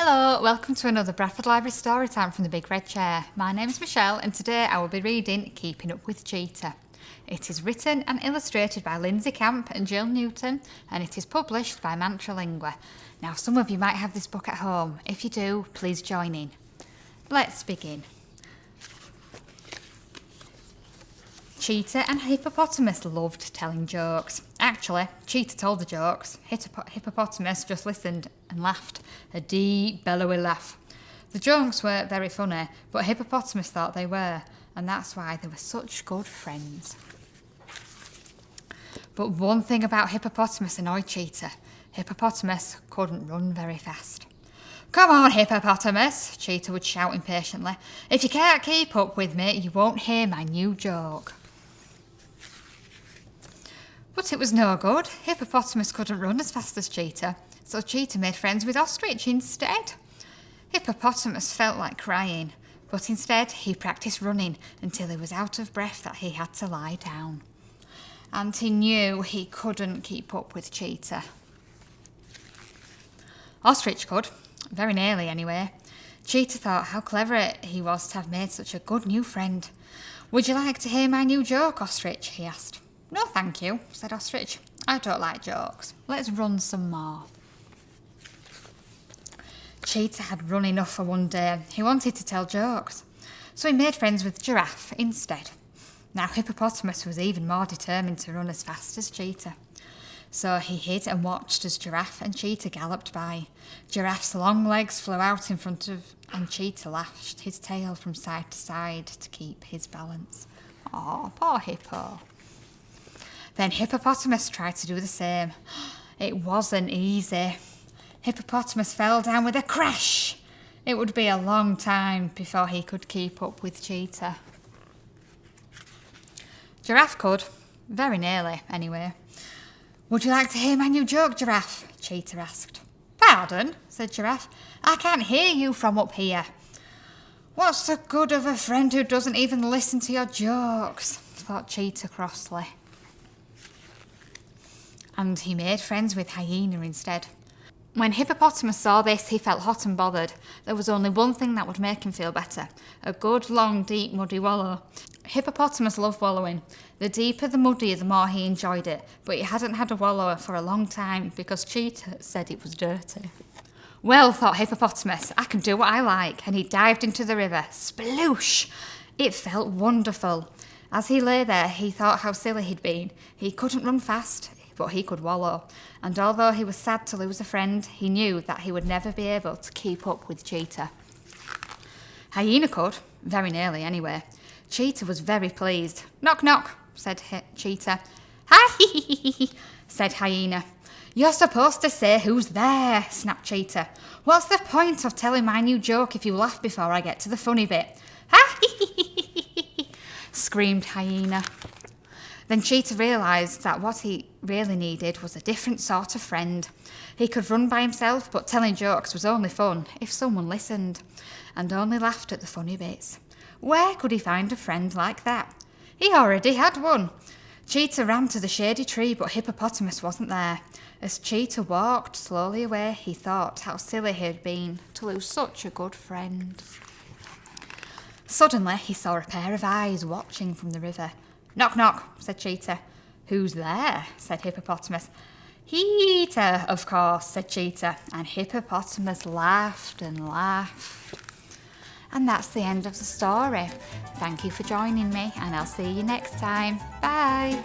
Hello, welcome to another Bradford Library Storytime from the Big Red Chair. My name is Michelle and today I will be reading Keeping Up With Cheetah. It is written and illustrated by Lindsay Camp and Jill Newton and it is published by Mantralingua. Now some of you might have this book at home. If you do, please join in. Let's begin. Cheetah and Hippopotamus loved telling jokes. Actually, Cheetah told the jokes. Hippopotamus just listened and laughed, a deep, bellowy laugh. The jokes weren't very funny, but Hippopotamus thought they were, and that's why they were such good friends. But one thing about Hippopotamus annoyed Cheetah. Hippopotamus couldn't run very fast. "Come on, Hippopotamus," Cheetah would shout impatiently. "If you can't keep up with me, you won't hear my new joke." But it was no good. Hippopotamus couldn't run as fast as Cheetah, so Cheetah made friends with Ostrich instead. Hippopotamus felt like crying, but instead he practiced running until he was out of breath that he had to lie down. And he knew he couldn't keep up with Cheetah. Ostrich could, very nearly anyway. Cheetah thought how clever he was to have made such a good new friend. "Would you like to hear my new joke, Ostrich?" he asked. "No, thank you," said Ostrich. "I don't like jokes. Let's run some more." Cheetah had run enough for one day. He wanted to tell jokes, so he made friends with Giraffe instead. Now Hippopotamus was even more determined to run as fast as Cheetah. So he hid and watched as Giraffe and Cheetah galloped by. Giraffe's long legs flew out in front of, and Cheetah lashed his tail from side to side to keep his balance. Aw, poor Hippo. Then Hippopotamus tried to do the same. It wasn't easy. Hippopotamus fell down with a crash. It would be a long time before he could keep up with Cheetah. Giraffe could, very nearly anyway. "Would you like to hear my new joke, Giraffe?" Cheetah asked. "Pardon?" said Giraffe. "I can't hear you from up here." "What's the good of a friend who doesn't even listen to your jokes?" thought Cheetah crossly. And he made friends with Hyena instead. When Hippopotamus saw this, he felt hot and bothered. There was only one thing that would make him feel better: a good, long, deep, muddy wallow. Hippopotamus loved wallowing. The deeper the muddier, the more he enjoyed it, but he hadn't had a wallow for a long time because Cheetah said it was dirty. "Well," thought Hippopotamus, "I can do what I like," and he dived into the river. Sploosh! It felt wonderful. As he lay there, he thought how silly he'd been. He couldn't run fast, but he could wallow, and although he was sad to lose a friend, he knew that he would never be able to keep up with Cheetah. Hyena could, very nearly anyway. Cheetah was very pleased. "Knock, knock," said Cheetah. "Hi," said Hyena. "You're supposed to say who's there," snapped Cheetah. "What's the point of telling my new joke if you laugh before I get to the funny bit?" "Ha!" screamed Hyena. Then Cheetah realised that what he really needed was a different sort of friend. He could run by himself, but telling jokes was only fun if someone listened, and only laughed at the funny bits. Where could he find a friend like that? He already had one. Cheetah ran to the shady tree, but Hippopotamus wasn't there. As Cheetah walked slowly away, he thought how silly he had been to lose such a good friend. Suddenly, he saw a pair of eyes watching from the river. "Knock, knock," said Cheetah. "Who's there?" said Hippopotamus. "Cheetah, of course," said Cheetah, and Hippopotamus laughed and laughed. And that's the end of the story. Thank you for joining me, and I'll see you next time. Bye.